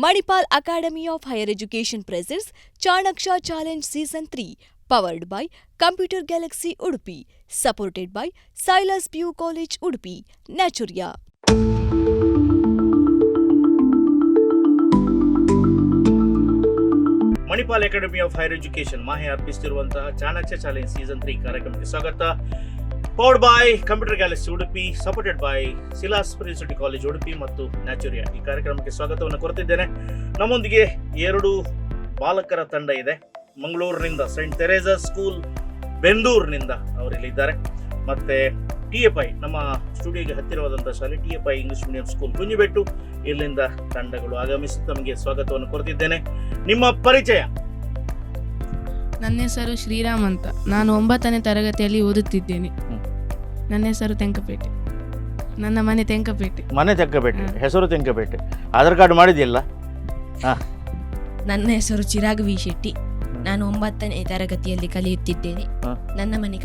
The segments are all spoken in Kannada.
Manipal Academy of Higher Education presents Chanaksha Challenge Season 3, powered by Computer Galaxy Udupi, supported by Silas PU College Udupi, Naturia. Manipal academy of higher education MAHE ಅರ್ಪಿಸುತ್ತಿರುವಂತಹ ಚಾಣಕ್ಯ ಚಾಲೆಂಜ್ ಸೀಸನ್ 3 ಕಾರ್ಯಕ್ರಮಕ್ಕೆ ಸ್ವಾಗತ. Powered by computer galaxy Udupi, supported by Silas university college Udupi ಮತ್ತು ನ್ಯಾಚುರಿಯಾ. ಈ ಕಾರ್ಯಕ್ರಮಕ್ಕೆ ಸ್ವಾಗತವನ್ನು ಕೋರುತ್ತಿದ್ದೇನೆ. ನಮ್ಮೊಂದಿಗೆ 2 ಬಾಲಕರ ತಂಡ ಇದೆ. ಮಂಗಳೂರಿನಿಂದ ಸೈಂಟ್ ತೆರೇಸಾ ಸ್ಕೂಲ್ ಬೆಂದೂರಿನಿಂದ ಅವರಿಲ್ಲಿದ್ದಾರೆ. ಮತ್ತೆ TFI ನಮ್ಮ ಸ್ಟುಡಿಯೋಗೆ ಹತ್ತಿರವಾದಂತಹ ಶಾಲೆ TFI English medium school Kunjibettu, ಇಲ್ಲಿಂದ ತಂಡಗಳು ಆಗಮಿಸಿ ತಮಗೆ ಸ್ವಾಗತವನ್ನು ಕೋರುತ್ತಿದ್ದೇನೆ. ನಿಮ್ಮ ಪರಿಚಯ? ನನ್ನ ಹೆಸರು ಶ್ರೀರಾಮ್ ಅಂತ. ನಾನು 9ನೇ ತರಗತಿಯಲ್ಲಿ ಓದುತ್ತಿದ್ದೇನೆ. ನನ್ನ ಹೆಸರು ತೆಂಕಪೇಟೆ. ನನ್ನ ಮನೆ ತೆಂಕಪೇಟೆ. ಮನೆ ತೆಂಕಪೇಟೆ, ಹೆಸರು ತೆಂಕಪೇಟೆ. ಆಧಾರ್ ಕಾರ್ಡ್ ಮಾಡಿದೆಯಲ್ಲ? ನನ್ನ ಹೆಸರು ಚಿರಾಗ್ ವಿ ಶೆಟ್ಟಿ. ನಾನು 9ನೇ ತರಗತಿಯಲ್ಲಿ ಕಲಿಯುತ್ತಿದ್ದೇನೆ. ನನ್ನ ಮನೆ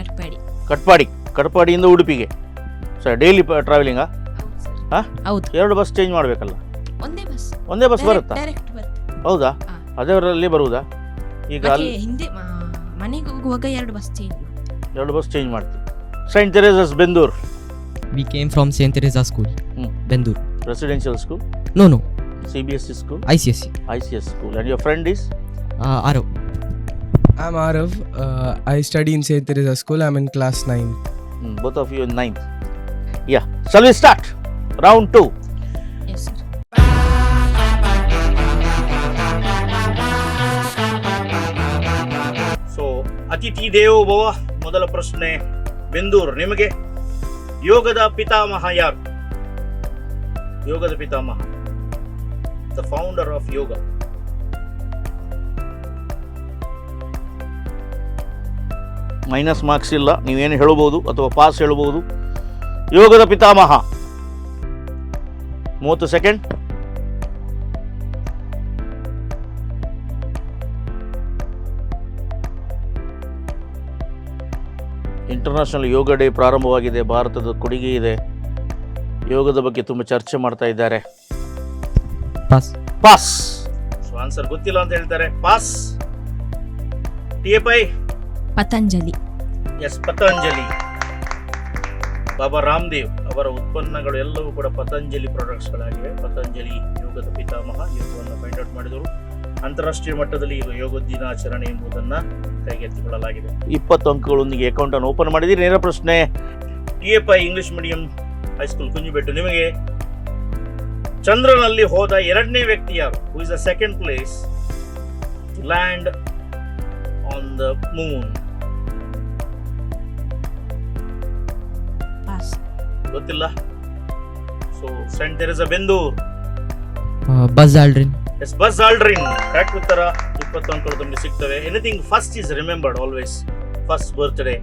ಕಟ್ಪಾಡಿಯಿಂದ ಉಡುಪಿಗೆ ಡೈಲಿ ಟ್ರಾವೆಲಿಂಗಾ? ಹೌದು. 2 ಬಸ್ ಚೇಂಜ್ ಮಾಡಬೇಕಲ್ಲ? ಒಂದೇ ಬಸ್ ಬರುತ್ತಾ? ಹೌದಾ? ಅದರಲ್ಲಿ ಬರುವುದಾ? ಈಗ ಹಿಂದೆ ಮನೆಗೆ ಹೋಗುವಾಗ 2 ಬಸ್ ಚೇಂಜ್ ಮಾಡ್ತೀವಿ. Saint Teresa's Bendur. We came from St. Teresa School, Bendur. Residential school? No. CBSE school? ICS school. And your friend is? Arav. I'm Arav. I study in St. Teresa School. I'm in class 9. Both of you in 9th. Yeah. Shall we start? Round 2. Yes, sir. So, ಅತಿಥಿ ದೇವೋ ಭವ. ಮೊದಲ ಪ್ರಶ್ನೆ ಬೆಂದೂರು ನಿಮಗೆ. ಯೋಗದ ಪಿತಾಮಹ ಯಾರು? ಯೋಗದ ಪಿತಾಮಹ, the founder of yoga. Minus marks ಇಲ್ಲ, ನೀವೇನು ಹೇಳಬಹುದು ಅಥವಾ ಪಾಸ್ ಹೇಳಬಹುದು. ಯೋಗದ ಪಿತಾಮಹ. 30 ಸೆಕೆಂಡ್. ಇಂಟರ್ನ್ಯಾಷನಲ್ ಯೋಗ ಡೇ ಪ್ರಾರಂಭವಾಗಿದೆ. ಭಾರತದ ಕೊಡುಗೆ ಇದೆ. ಯೋಗದ ಬಗ್ಗೆ ತುಂಬ ಚರ್ಚೆ ಮಾಡ್ತಾ ಇದ್ದಾರೆ. ಪಾಸ್. ಸೊ ಆನ್ಸರ್ ಗೊತ್ತಿಲ್ಲ ಅಂತ ಹೇಳ್ತಾರೆ. Pass. TFI? Patanjali. Yes, Patanjali. Baba Ramdev ಅವರ ಉತ್ಪನ್ನಗಳು ಎಲ್ಲವೂ ಕೂಡ ಪತಂಜಲಿ ಪ್ರಾಡಕ್ಟ್ಸ್ಗಳಾಗಿವೆ. ಪತಂಜಲಿ ಯೋಗದ ಪಿತಾಮಹ. ಯೋಗವನ್ನು ಫೈಂಡ್ ಔಟ್ ಮಾಡಿದರು. ಅಂತಾರಾಷ್ಟ್ರೀಯ ಮಟ್ಟದಲ್ಲಿ ಈಗ ಯೋಗ ದಿನಾಚರಣೆ ಎಂಬುದನ್ನು ಕೈಗೆತ್ತಿಕೊಳ್ಳಲಾಗಿದೆ. 20 ಅಂಕಗಳೊಂದಿಗೆ ಅಕೌಂಟ್ ಅನ್ನು ಓಪನ್ ಮಾಡಿದ್ದೀರಿ. ನೇರ ಪ್ರಶ್ನೆ TFI English medium high school Kunjibettu ನಿಮಗೆ. ಚಂದ್ರನಲ್ಲಿ ಹೋದ 2ನೇ ವ್ಯಕ್ತಿ ಯಾರು? Who is the second place to land on the moon? ಗೊತ್ತಿಲ್ಲ. So saint Teresa Bendur. Buzz Aldrin. Yes, Buzz Aldrin. Correct ಉತ್ತರ. 20 ಅಂಕಗಳು ತಮಗೆ ಸಿಗ್ತವೆ. Anything first is remembered always. First birthday,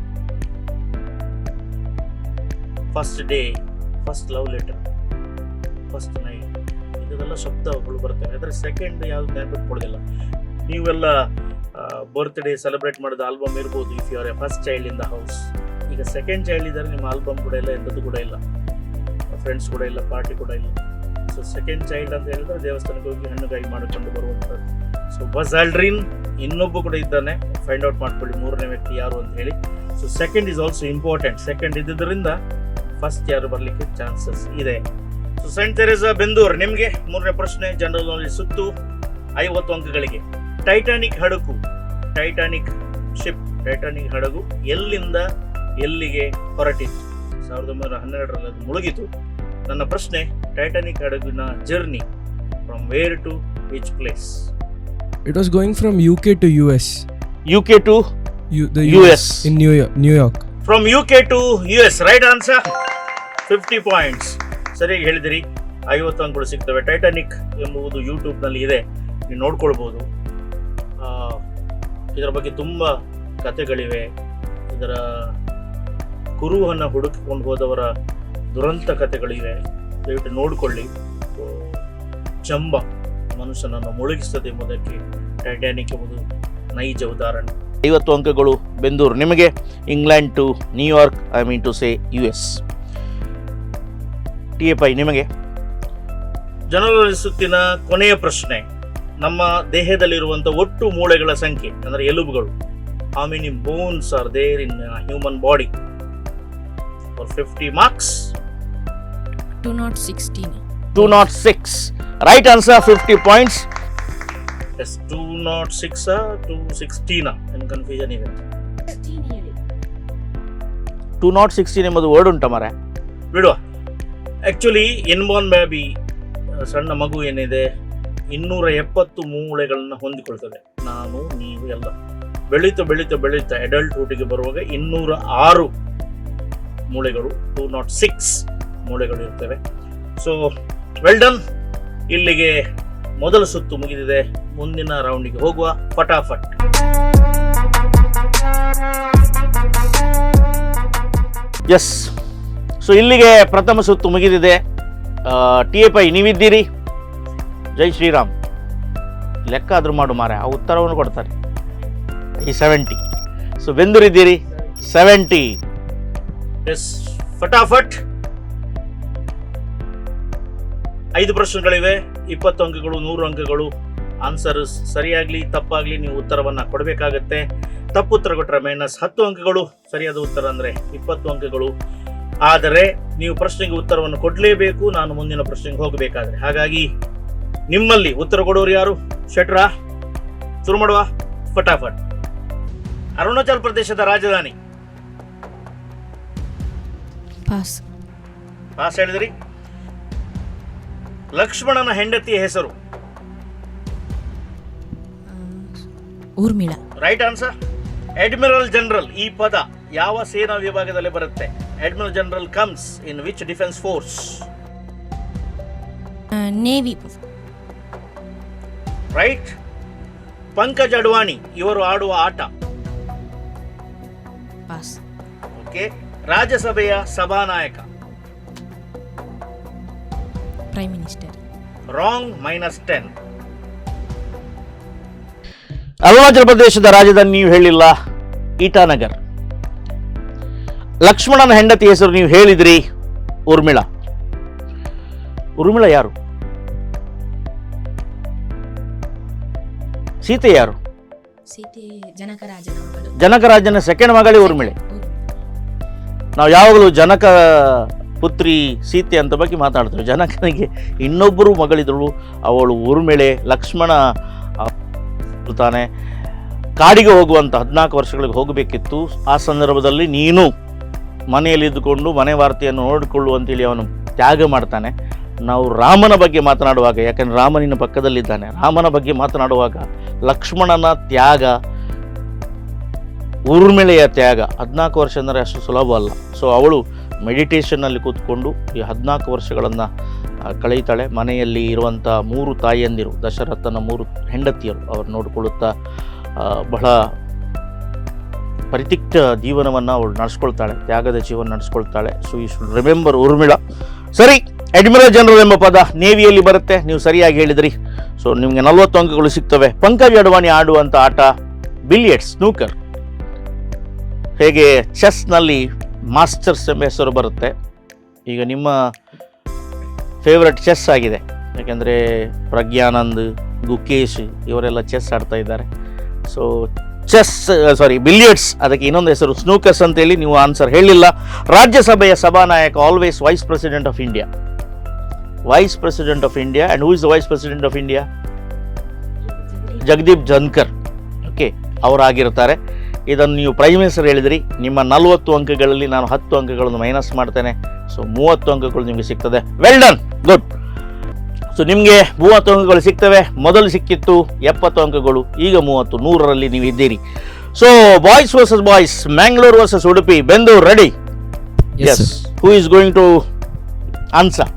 first day, first love letter, first night, ಇದೆಲ್ಲ ಶಬ್ದಗಳು ಬರ್ತವೆ. ಆದರೆ ಸೆಕೆಂಡ್ ಯಾವ್ದು ನೆನಪಿಟ್ಕೊಳ್ಳೋದಿಲ್ಲ. ನೀವೆಲ್ಲ ಬರ್ತ್ಡೇ ಸೆಲೆಬ್ರೇಟ್ ಮಾಡಿದ ಆಲ್ಬಮ್ ಇರ್ಬೋದು if you R A first child in the house. ಈಗ ಸೆಕೆಂಡ್ ಚೈಲ್ಡ್ ಇದ್ದಾರೆ, ನಿಮ್ಮ ಆಲ್ಬಮ್ ಕೂಡ ಇಲ್ಲ, ಎಂಥದ್ದು ಕೂಡ ಇಲ್ಲ, ಫ್ರೆಂಡ್ಸ್ ಕೂಡ ಇಲ್ಲ, ಪಾರ್ಟಿ ಕೂಡ ಇಲ್ಲ. ಸೊ ಸೆಕೆಂಡ್ ಚೈಲ್ಡ್ ಅಂತ ಹೇಳಿದ್ರೆ ದೇವಸ್ಥಾನಕ್ಕೆ ಹೋಗಿ ಹಣ್ಣುಗಾಯಿ ಮಾಡಿಕೊಂಡು ಬರುವಂಥದ್ದು. So bus Aldrin. ಇನ್ನೊಬ್ಬ ಕೂಡ ಇದ್ದಾನೆ, ಫೈಂಡ್ ಔಟ್ ಮಾಡ್ಕೊಳ್ಳಿ 3ನೇ ವ್ಯಕ್ತಿ ಯಾರು ಅಂತ ಹೇಳಿ. So second is also important. Second ಇದ್ದಿದ್ದರಿಂದ ಫಸ್ಟ್ ಯಾರು ಬರಲಿಕ್ಕೆ ಚಾನ್ಸಸ್ ಇದೆ. ಸೊ ಸೈಂಟ್ ತೆರೇಸಾ ಬೆಂದೂರ್ ನಿಮಗೆ 3ನೇ ಪ್ರಶ್ನೆ ಜನರಲ್ ನಾಲೆಜ್ ಸುತ್ತು 50 ಅಂಕಗಳಿಗೆ. ಟೈಟಾನಿಕ್ ಹಡಗು, ಟೈಟಾನಿಕ್ ಶಿಪ್, ಟೈಟಾನಿಕ್ ಹಡಗು ಎಲ್ಲಿಂದ ಎಲ್ಲಿಗೆ ಹೊರಟಿತ್ತು? 1912ರಲ್ಲಿ ಅದು ಮುಳುಗಿತು. ನನ್ನ ಪ್ರಶ್ನೆ ಟೈಟಾನಿಕ್ ಹಡಗಿನ journey from where to which place? It was going from UK to US. UK to the US. In New York. From UK to US. Right answer. 50 points. ಸರಿಯಾಗಿ ಹೇಳಿದಿರಿ. 50 ಅಂಕಗಳು ಸಿಗ್ತವೆ. ಟೈಟಾನಿಕ್ ಎಂಬುದು ಯೂಟ್ಯೂಬ್ನಲ್ಲಿ ಇದೆ, ನೀವು ನೋಡ್ಕೊಳ್ಬೋದು. ಇದರ ಬಗ್ಗೆ ತುಂಬ ಕಥೆಗಳಿವೆ. ಇದರ ಕುರುಹನ್ನು ಹುಡುಕಿಕೊಂಡು ಹೋದವರ ದುರಂತ ಕಥೆಗಳಿವೆ, ದಯವಿಟ್ಟು ನೋಡಿಕೊಳ್ಳಿ. ಜಂಬ ಮನುಷ್ಯನನ್ನು ಮುಳುಗಿಸ್ತದೆ ಎಂಬುದಕ್ಕೆ ಟೈಟಾನಿಕ್ ಎಂಬುದು ನೈಜ ಉದಾಹರಣೆ. 50 ಅಂಕಗಳು ಬೆಂದೂರು ನಿಮಗೆ. England to New York, I mean to say US. TFI ನಿಮಗೆ. ಜನರಲ್ ಸುತ್ತಿನ ಕೊನೆಯ ಪ್ರಶ್ನೆ, ನಮ್ಮ ದೇಹದಲ್ಲಿರುವಂಥ ಒಟ್ಟು ಮೂಳೆಗಳ ಸಂಖ್ಯೆ ಅಂದರೆ ಎಲುಬುಗಳು. How many bones are there in human body? For 50 marks 216. 206. Right answer, 50 points. Yes, 206 216 ಏನು ಕನ್ಫ್ಯೂಷನ್ ಇದೆ? 216 ಎಂಬುದು ವರ್ಡ್ ಉಂಟ ಮರೆ, ಬಿಡುವ. ಆಕ್ಚುಲಿ ಇನ್ಬೋರ್ನ್ ಬೇಬಿ, ಸಣ್ಣ ಮಗು ಏನಿದೆ, 270 ಮೂಳೆಗಳನ್ನ ಹೊಂದಿಕೊಳ್ತದೆ. ನಾನು ನೀವು ಎಲ್ಲ ಬೆಳೀತಾ ಬೆಳೀತಾ ಬೆಳೀತಾ ಅಡಲ್ಟ್ ಹುಟ್ಟಿಗೆ ಬರುವಾಗ 206 ಮೂಳೆಗಳು, 206 ಮೂಳೆಗಳು ಇರ್ತವೆ. So well done. ಇಲ್ಲಿಗೆ ಮೊದಲ ಸುತ್ತು ಮುಗಿದಿದೆ. ಮುಂದಿನ ರೌಂಡಿಗೆ ಹೋಗುವ ಫಟಾಫಟ್. ಎಸ್, ಸೊ ಇಲ್ಲಿಗೆ ಪ್ರಥಮ ಸುತ್ತು ಮುಗಿದಿದೆ. TFI ನೀವಿದ್ದೀರಿ. ಜೈ ಶ್ರೀರಾಮ್. ಲೆಕ್ಕ ಆದ್ರೂ ಮಾಡು ಮಾರೆ, ಆ ಉತ್ತರವನ್ನು ಕೊಡ್ತಾರೆ. ಈ 70. ಸೊ ಬೆಂದೂರಿದ್ದೀರಿ 70. ಎಸ್, ಫಟಾಫಟ್. 5 ಪ್ರಶ್ನೆಗಳಿವೆ, 20 ಅಂಕಗಳು, 100 ಅಂಕಗಳು. ಆನ್ಸರ್ ಸರಿಯಾಗ್ಲಿ ತಪ್ಪಾಗ್ಲಿ ನೀವು ಉತ್ತರವನ್ನ ಕೊಡಬೇಕಾಗತ್ತೆ. ತಪ್ಪು ಉತ್ತರ ಕೊಟ್ಟರೆ -10 ಅಂಕಗಳು, ಸರಿಯಾದ ಉತ್ತರ ಅಂದ್ರೆ 20 ಅಂಕಗಳು. ಆದರೆ ನೀವು ಪ್ರಶ್ನೆಗೆ ಉತ್ತರವನ್ನು ಕೊಡಲೇಬೇಕು, ನಾನು ಮುಂದಿನ ಪ್ರಶ್ನೆಗೆ ಹೋಗಬೇಕಾದ್ರೆ. ಹಾಗಾಗಿ ನಿಮ್ಮಲ್ಲಿ ಉತ್ತರ ಕೊಡೋರು ಯಾರು? ಶೆಟ್ರ, ಶುರು ಮಾಡುವ ಫಟಾಫಟ್. ಅರುಣಾಚಲ ಪ್ರದೇಶದ ರಾಜಧಾನಿ? ಪಾಸ್. ಪಾಸ್ ಹೇಳಿದ್ರಿ. ಲಕ್ಷ್ಮಣನ ಹೆಂಡತಿಯ ಹೆಸರು? Urmila. Right answer. Admiral general ಈ ಪದ ಯಾವ ಸೇನಾ ವಿಭಾಗದಲ್ಲಿ ಬರುತ್ತೆ? Admiral general comes in which defence force? Navy. Right. Pankaj Advani ಇವರು ಆಡುವ ಆಟ? ಪಾಸ್. ಓಕೆ. ರಾಜ್ಯಸಭೆಯ ಸಭಾನಾಯಕ? Prime minister. ರಾಂಗ್, -10. ಅರುಣಾಚಲ ಪ್ರದೇಶದ ರಾಜಧಾನಿ ನೀವು ಹೇಳಿಲ್ಲ, ಈಟಾನಗರ್. ಲಕ್ಷ್ಮಣನ ಹೆಂಡತಿ ಹೆಸರು ನೀವು ಹೇಳಿದ್ರಿ, ಊರ್ಮಿಳಾ. ಊರ್ಮಿಳಾ ಯಾರು? ಸೀತೆ ಯಾರು? ಸೀತೆ ಜನಕರಾಜನ ಮಗಳು. ಜನಕರಾಜನ ಸೆಕೆಂಡ್ ಮಗಳೇ ಊರ್ಮಿಳೆ. ನಾವು ಯಾವಾಗಲೂ ಜನಕ ಪುತ್ರಿ ಸೀತೆ ಅಂತ ಬಗ್ಗೆ ಮಾತಾಡ್ತೇವೆ. ಜನಕನಿಗೆ ಇನ್ನೊಬ್ಬರು ಮಗಳಿದಳು, ಅವಳು ಊರ್ಮಿಳೆ. ಲಕ್ಷ್ಮಣ ತಾನೆ ಕಾಡಿಗೆ ಹೋಗುವಂಥ 14 ವರ್ಷಗಳಿಗೆ ಹೋಗಬೇಕಿತ್ತು. ಆ ಸಂದರ್ಭದಲ್ಲಿ ನೀನು ಮನೆಯಲ್ಲಿ ಇದ್ದುಕೊಂಡು ಮನೆ ವಾರ್ತೆಯನ್ನು ನೋಡಿಕೊಳ್ಳುವಂತೇಳಿ ಅವನು ತ್ಯಾಗ ಮಾಡ್ತಾನೆ. ನಾವು ರಾಮನ ಬಗ್ಗೆ ಮಾತನಾಡುವಾಗ, ಯಾಕಂದರೆ ರಾಮನಿನ ಪಕ್ಕದಲ್ಲಿದ್ದಾನೆ, ರಾಮನ ಬಗ್ಗೆ ಮಾತನಾಡುವಾಗ ಲಕ್ಷ್ಮಣನ ತ್ಯಾಗ, ಊರ್ಮಿಳೆಯ ತ್ಯಾಗ 14 ವರ್ಷ ಅಂದರೆ ಅಷ್ಟು ಸುಲಭ ಅಲ್ಲ. ಸೊ ಅವಳು ಮೆಡಿಟೇಷನ್ನಲ್ಲಿ ಕೂತ್ಕೊಂಡು ಈ 14 ವರ್ಷಗಳನ್ನು ಕಳೆಯುತ್ತಾಳೆ. ಮನೆಯಲ್ಲಿ ಇರುವಂಥ 3 ತಾಯಿಯಂದಿರು, ದಶರಥನ 3 ಹೆಂಡತಿಯರು, ಅವರು ನೋಡಿಕೊಳ್ಳುತ್ತಾ ಬಹಳ ಪರಿತಿಕ್ತ ಜೀವನವನ್ನು ಅವಳು ನಡೆಸ್ಕೊಳ್ತಾಳೆ, ತ್ಯಾಗದ ಜೀವನ ನಡೆಸ್ಕೊಳ್ತಾಳೆ. So you should remember Urmila. ಸರಿ, ಅಡ್ಮಿರಲ್ ಜನರಲ್ ಎಂಬ ಪದ ನೇವಿಯಲ್ಲಿ ಬರುತ್ತೆ, ನೀವು ಸರಿಯಾಗಿ ಹೇಳಿದ್ರಿ. ಸೊ ನಿಮಗೆ 40 ಅಂಕಗಳು ಸಿಗ್ತವೆ. ಪಂಕಜ್ ಅಡ್ವಾಣಿ ಆಡುವಂಥ ಆಟ ಬಿಲಿಯರ್ಡ್ಸ್, ಸ್ನೂಕರ್. ಹೇಗೆ ಚೆಸ್ನಲ್ಲಿ ಮಾಸ್ಟರ್ಸ್ ಎಂಬ ಹೆಸರು ಬರುತ್ತೆ, ಈಗ ನಿಮ್ಮ ಫೇವ್ರೆಟ್ ಚೆಸ್ ಆಗಿದೆ. ಯಾಕೆಂದರೆ ಪ್ರಜ್ಞಾನಂದ್, ಗುಕೇಶ್ ಇವರೆಲ್ಲ ಚೆಸ್ ಆಡ್ತಾ ಇದ್ದಾರೆ. ಸೊ ಬಿಲಿಯರ್ಡ್ಸ್, ಅದಕ್ಕೆ ಇನ್ನೊಂದು ಹೆಸರು ಸ್ನೂಕರ್ಸ್ ಅಂತೇಳಿ ನೀವು ಆನ್ಸರ್ ಹೇಳಿಲ್ಲ. ರಾಜ್ಯಸಭೆಯ ಸಭಾನಾಯಕ always vice president of India. Vice president of India. And who is the vice president of India? Jagdeep Dhankhar. Okay, ಅವರಾಗಿರ್ತಾರೆ. ಇದನ್ನು ನೀವು ಪ್ರೈಮ್ ಮಿನಿಸ್ಟರ್ ಹೇಳಿದ್ರಿ. ನಿಮ್ಮ 40 ಅಂಕಗಳಲ್ಲಿ ನಾನು 10 ಅಂಕಗಳನ್ನು ಮೈನಸ್ ಮಾಡ್ತೇನೆ. ಸೊ 30 ಅಂಕಗಳು ನಿಮಗೆ ಸಿಗ್ತದೆ. Well done, good. ಸೊ ನಿಮಗೆ 30 ಅಂಕಗಳು ಸಿಗ್ತವೆ. ಮೊದಲು ಸಿಕ್ಕಿತ್ತು 70 ಅಂಕಗಳು, ಈಗ 30, 100ರಲ್ಲಿ ನೀವು ಇದ್ದೀರಿ. So boys versus boys, Mangalore versus Udupi. Bendur ready? Yes, sir. Who is going to answer?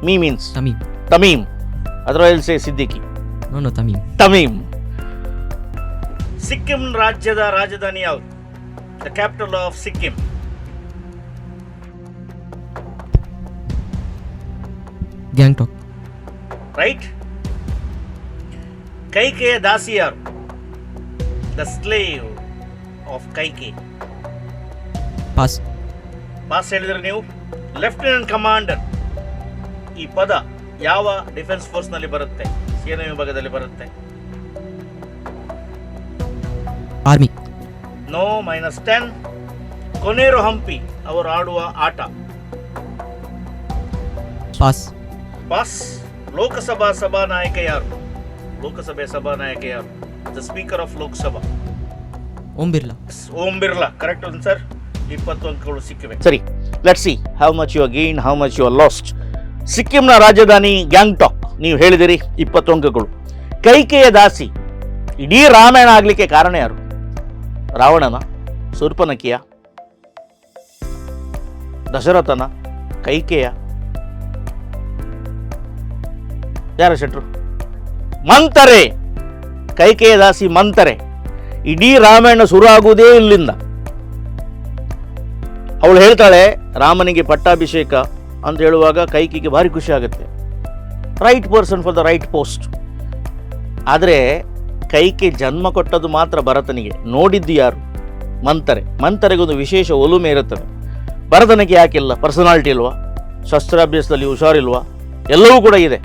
Me means Tamim. Tamim. ಅದರಲ್ಲಿ say Siddiqui. No, Tamim. Tamim. Sikkim ರಾಜ್ಯದ ರಾಜಧಾನಿ ಯಾವುದು? The capital of Sikkim? Gangtok. Right. ಕೈಕೆಯ ದಾಸಿ ಯಾರು? The slave of Kaikeyi? Pass. Pass ಹೇಳಿದ್ರೆ ನೀವು. Lieutenant commander? ಈ ಪದ ಯಾವ ಡಿಫೆನ್ಸ್ ಫೋರ್ಸ್ ನಲ್ಲಿ ಬರುತ್ತೆ, ಸೇನಾ ವಿಭಾಗದಲ್ಲಿ ಬರುತ್ತೆ? ಆರ್ಮಿ. ನೋ, -10. ಕೊನೇರು ಹಂಪಿ ಅವರು ಆಡುವ ಆಟ? ಪಾಸ್. ಪಾಸ್. ಲೋಕಸಭಾ ಸಭಾನಾಯಕ ಯಾರು? ಲೋಕಸಭೆ ಸಭಾನಾಯಕ ಯಾರು? The speaker of Lok Sabha? Om Birla. Om Birla. Correct answer. 20 ಅಂಕಗಳು ಸಿಕ್ಕಿವೆ. ಸರಿ, let's see how much you gain, how much you lost. ಸಿಕ್ಕಿಂನ ರಾಜಧಾನಿ ಗ್ಯಾಂಗ್ಟಾಕ್. ನೀವು ಹೇಳಿದಿರಿ 20 ಅಂಕಗಳು. ಕೈಕೆಯ ದಾಸಿ ಇಡೀ ರಾಮಾಯಣ ಆಗ್ಲಿಕ್ಕೆ ಕಾರಣ ಯಾರು? ರಾವಣನ, ಶೂರ್ಪನಖಿಯ, ದಶರಥನ, ಕೈಕೆಯ? ಯಾರ ಶೆಟ್ರು? ಮಂತರೆ. ಕೈಕೆಯ ದಾಸಿ ಮಂತರೆ. ಇಡೀ ರಾಮಾಯಣ ಶುರು ಆಗುವುದೇ ಇಲ್ಲಿಂದ. ಅವಳು ಹೇಳ್ತಾಳೆ ರಾಮನಿಗೆ ಪಟ್ಟಾಭಿಷೇಕ ಅಂತ ಹೇಳುವಾಗ ಕೈಕಿಗೆ ಭಾರಿ ಖುಷಿ ಆಗುತ್ತೆ. Right person for the right post. ಆದರೆ ಕೈಕೆ ಜನ್ಮ ಕೊಟ್ಟದ್ದು ಮಾತ್ರ ಭರತನಿಗೆ. ನೋಡಿದ್ದು ಯಾರು? ಮಂತರೆ. ಮಂತರೆಗೊಂದು ವಿಶೇಷ ಒಲುಮೆ ಇರುತ್ತದೆ. ಭರತನಿಗೆ ಯಾಕಿಲ್ಲ? ಪರ್ಸನಾಲಿಟಿ ಇಲ್ವಾ? ಶಸ್ತ್ರಾಭ್ಯಾಸದಲ್ಲಿ ಹುಷಾರಿಲ್ವಾ? ಎಲ್ಲವೂ ಕೂಡ ಇದೆ.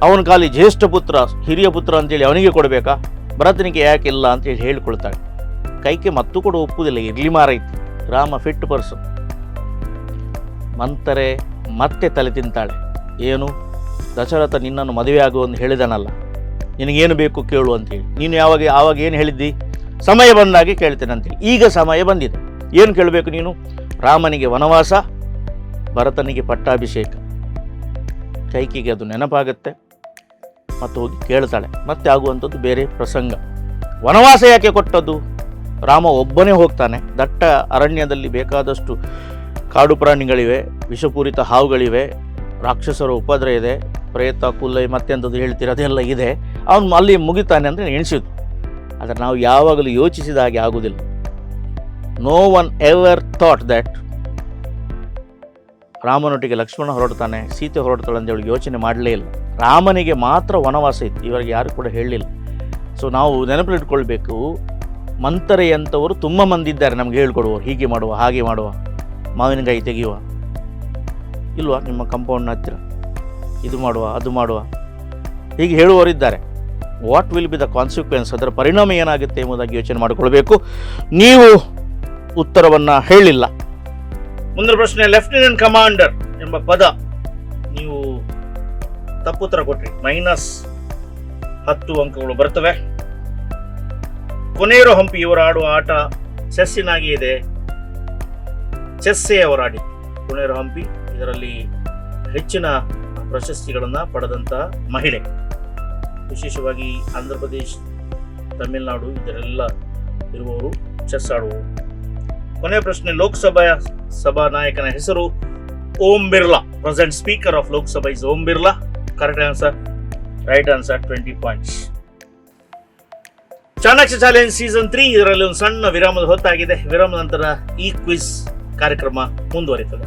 ಅವನ ಖಾಲಿ ಜ್ಯೇಷ್ಠ ಪುತ್ರ, ಹಿರಿಯ ಪುತ್ರ ಅಂತೇಳಿ ಅವನಿಗೆ ಕೊಡಬೇಕಾ? ಭರತನಿಗೆ ಯಾಕಿಲ್ಲ ಅಂತೇಳಿ ಹೇಳಿಕೊಳ್ತಾಳೆ. ಕೈಕೆ ಮತ್ತೂ ಕೂಡ ಒಪ್ಪುವುದಿಲ್ಲ. ಇರ್ಲಿ ಮಾರೈತಿ, ರಾಮ ಫಿಟ್ ಪರ್ಸನ್. ಮಂತರೆ ಮತ್ತೆ ತಲೆ ತಿಂತಾಳೆ. ಏನು? ದಶರಥ ನಿನ್ನನ್ನು ಮದುವೆ ಆಗುವಂತ ಹೇಳಿದನಲ್ಲ, ನಿನಗೇನು ಬೇಕು ಕೇಳು ಅಂತೇಳಿ. ನೀನು ಆವಾಗ ಏನು ಹೇಳಿದ್ದಿ? ಸಮಯ ಬಂದಾಗೆ ಕೇಳ್ತೇನೆ ಅಂತೇಳಿ. ಈಗ ಸಮಯ ಬಂದಿದೆ. ಏನು ಕೇಳಬೇಕು ನೀನು? ರಾಮನಿಗೆ ವನವಾಸ, ಭರತನಿಗೆ ಪಟ್ಟಾಭಿಷೇಕ. ಕೈಕಿಗೆ ಅದು ನೆನಪಾಗತ್ತೆ ಮತ್ತು ಹೋಗಿ ಕೇಳ್ತಾಳೆ. ಮತ್ತೆ ಆಗುವಂಥದ್ದು ಬೇರೆ ಪ್ರಸಂಗ. ವನವಾಸ ಯಾಕೆ ಕೊಟ್ಟದ್ದು? ರಾಮ ಒಬ್ಬನೇ ಹೋಗ್ತಾನೆ. ದಟ್ಟ ಅರಣ್ಯದಲ್ಲಿ ಬೇಕಾದಷ್ಟು ಕಾಡು ಪ್ರಾಣಿಗಳಿವೆ, ವಿಷಪೂರಿತ ಹಾವುಗಳಿವೆ, ರಾಕ್ಷಸರ ಉಪದ್ರ ಇದೆ, ಪ್ರೇತ, ಕುಲ್ಲೈ ಮತ್ತೆಂಥದ್ದು ಹೇಳ್ತೀರ ಅದೆಲ್ಲ ಇದೆ. ಅವನು ಅಲ್ಲಿ ಮುಗಿತಾನೆ ಅಂದರೆ ಎಣಿಸಿದ್ದು. ಆದರೆ ನಾವು ಯಾವಾಗಲೂ ಯೋಚಿಸಿದ ಹಾಗೆ ಆಗುವುದಿಲ್ಲ. No one ever thought that ರಾಮನೊಟ್ಟಿಗೆ ಲಕ್ಷ್ಮಣ ಹೊರಡ್ತಾನೆ, ಸೀತೆ ಹೊರಡ್ತಾಳೆ ಅಂತೇಳಿ ಯೋಚನೆ ಮಾಡಲೇ ಇಲ್ಲ. ರಾಮನಿಗೆ ಮಾತ್ರ ವನವಾಸ ಇತ್ತು, ಇವರಿಗೆ ಯಾರು ಕೂಡ ಹೇಳಲಿಲ್ಲ. ಸೊ ನಾವು ನೆನಪಿಟ್ಕೊಳ್ಬೇಕು, ಮಂತರೆಯಂಥವರು ತುಂಬ ಮಂದಿ ಇದ್ದಾರೆ ನಮ್ಗೆ ಹೇಳ್ಕೊಡುವರು. ಹೀಗೆ ಮಾಡುವ, ಹಾಗೆ ಮಾಡುವ, ಮಾವಿನಕಾಯಿ ತೆಗೆಯುವ ಇಲ್ವಾ ನಿಮ್ಮ ಕಂಪೌಂಡ್ನ ಹತ್ತಿರ, ಇದು ಮಾಡುವ, ಅದು ಮಾಡುವ, ಹೀಗೆ ಹೇಳುವವರಿದ್ದಾರೆ. What will be the consequence, ಅದರ ಪರಿಣಾಮ ಏನಾಗುತ್ತೆ ಎಂಬುದಾಗಿ ಯೋಚನೆ ಮಾಡಿಕೊಳ್ಬೇಕು. ನೀವು ಉತ್ತರವನ್ನು ಹೇಳಿಲ್ಲ. ಮುಂದಿನ ಪ್ರಶ್ನೆ, ಲೆಫ್ಟಿನೆಂಟ್ ಕಮಾಂಡರ್ ಎಂಬ ಪದ ನೀವು ತಪ್ಪುತ್ತರ ಕೊಟ್ರಿ. -10 ಅಂಕಗಳು ಬರ್ತವೆ. ಕೊನೇರು ಹಂಪಿ ಇವರು ಆಡುವ ಆಟ ಚೆಸ್ಸಿನಾಗಿ ಇದೆ. ಚೆಸ್ಸೇ ಅವರು ಆಡಿ ಕೊನೇರು ಹಂಪಿ. ಇದರಲ್ಲಿ ಹೆಚ್ಚಿನ ಪ್ರಶಸ್ತಿಗಳನ್ನು ಪಡೆದಂತಹ ಮಹಿಳೆ. ವಿಶೇಷವಾಗಿ ಆಂಧ್ರ ಪ್ರದೇಶ, ತಮಿಳುನಾಡು ಇದರೆಲ್ಲ ಇರುವವರು ಚೆಸ್ ಆಡುವವರು. ಕೊನೆಯ ಪ್ರಶ್ನೆ, ಲೋಕಸಭಾ ನಾಯಕನ ಹೆಸರು Om Birla. Present speaker of Lok Sabha is Om Birla. Correct answer. Right answer. 20 points. Chanakya challenge season 3 ಇದರಲ್ಲಿ ಒಂದು ಸಣ್ಣ ವಿರಾಮದ ಹೊತ್ತಾಗಿದೆ. ವಿರಾಮದ ನಂತರ ಈ ಕ್ವಿಜ್ ಕಾರ್ಯಕ್ರಮ ಮುಂದುವರಿತದೆ.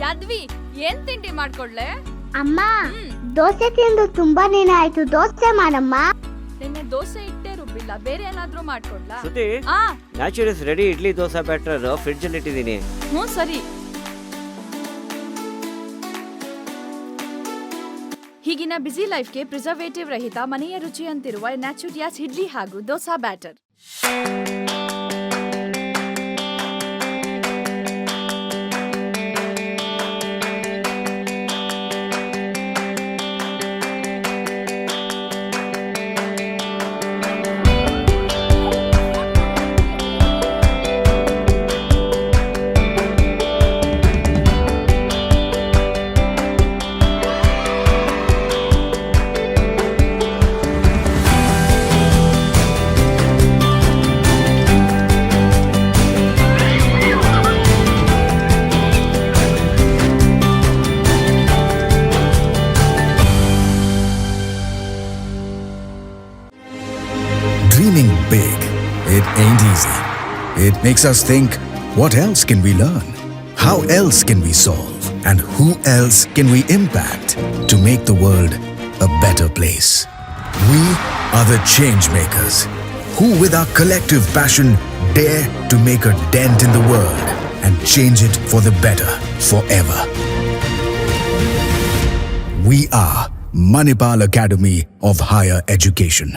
ಯಾದ್ವಿ, ಏನ್ ತಿಂಡಿ ಮಾಡ್ಕೊಡ್ಲೆ? ಅಮ್ಮ, ದೋಸೆ ತಿಂದು ತುಂಬಾ ದಿನ ಆಯ್ತು, ದೋಸೆ ಮಾಡಮ್ಮ. ನಿನ್ನೆ ದೋಸೆ ಇಟ್ಟೇ ರುಬ್ಬಿಲ್ಲ, ಬೇರೆ ಏನಾದ್ರೂ ಮಾಡ್ಕೊಡ್ಲಾ? Shruti, naturals ready idli dosa batter fridge ಅಲ್ಲಿ ಇಟ್ಟಿದ್ದೀನಿ. ಸರಿ. ಹೀಗಿನ ಬ್ಯುಸಿ ಲೈಫ್ಗೆ ಪ್ರಿಸರ್ವೇಟಿವ್ ರಹಿತ ಮನೆಯ ರುಚಿ ಅಂತಿರುವ ನ್ಯಾಚುರಿಯಾಸ್ ಇಡ್ಲಿ ಹಾಗೂ dosa batter. Dreaming big, it ain't easy. It makes us think, what else can we learn? How else can we solve? And who else can we impact to make the world a better place? We are the change makers. who with our collective passion dare to make a dent in the world and change it for the better forever. We are Manipal Academy of Higher Education.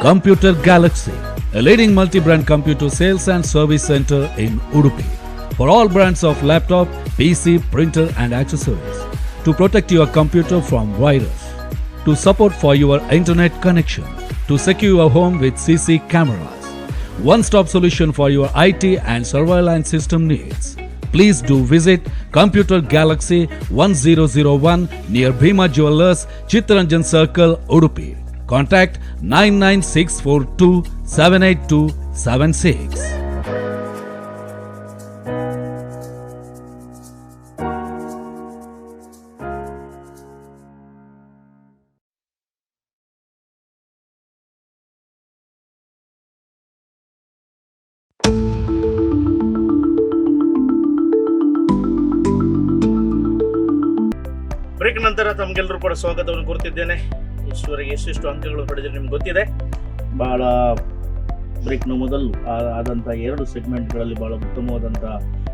Computer Galaxy, a leading multi-brand computer sales and service center in Udupi. For all brands of laptop, PC, printer and accessories. To protect your computer from virus. To support for your internet connection. To secure your home with CC cameras. One-stop solution for your IT and surveillance system needs. Please do visit Computer Galaxy 1001 near Bhima Jewellers, Chittaranjan Circle, Udupi. Contact 99642 78276. Break ನಂತರ ತಮಗೆಲ್ಲರೂ ಕೂಡ ಸ್ವಾಗತವನ್ನು ಕೋರುತ್ತಿದ್ದೇನೆ. ಇಷ್ಟವರೆಗೆ ಎಷ್ಟೆಷ್ಟು ಅಂಕಗಳು ಪಡೆದರೆ ನಿಮ್ಗೆ ಗೊತ್ತಿದೆ. ಭಾಳ ಬ್ರೇಕ್ನ ಮೊದಲು ಆದಂಥ 2 ಸೆಗ್ಮೆಂಟ್ಗಳಲ್ಲಿ ಭಾಳ ಉತ್ತಮವಾದಂಥ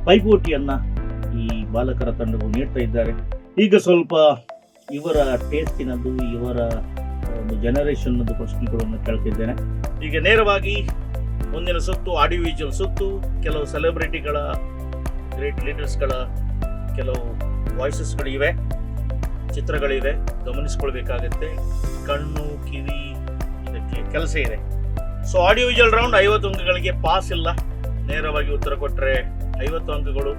ಪೈಪೋಟಿಯನ್ನು ಈ ಬಾಲಕರ ತಂಡಗಳು ನೀಡ್ತಾ ಇದ್ದಾರೆ. ಈಗ ಸ್ವಲ್ಪ ಇವರ ಟೇಸ್ಟಿನದ್ದು, ಇವರ ಒಂದು ಜನರೇಷನ್ನದ್ದು ಪ್ರಶ್ನೆಗಳನ್ನು ಕೇಳ್ತಿದ್ದೇನೆ. ಈಗ ನೇರವಾಗಿ ಮುಂದಿನ ಸುತ್ತು ಆಡಿಯೋ ವಿಜುವಲ್ ಸುತ್ತು. ಕೆಲವು ಸೆಲೆಬ್ರಿಟಿಗಳ, ಗ್ರೇಟ್ ಲೀಡರ್ಸ್ಗಳ ಕೆಲವು ವಾಯ್ಸಸ್ಗಳಿವೆ, ಚಿತ್ರಗಳಿವೆ, ಗಮನಿಸ್ಕೊಳ್ಬೇಕಾಗತ್ತೆ. ಕಣ್ಣು ಕಿವಿ ಇದಕ್ಕೆ ಕೆಲಸ ಇದೆ. ಸೊ ಆಡಿಯೋ ವಿಜುವಲ್ ರೌಂಡ್ 50 ಅಂಕಗಳಿಗೆ ಪಾಸ್ ಇಲ್ಲ. ನೇರವಾಗಿ ಉತ್ತರ ಕೊಟ್ಟರೆ 50 ಅಂಕಗಳು,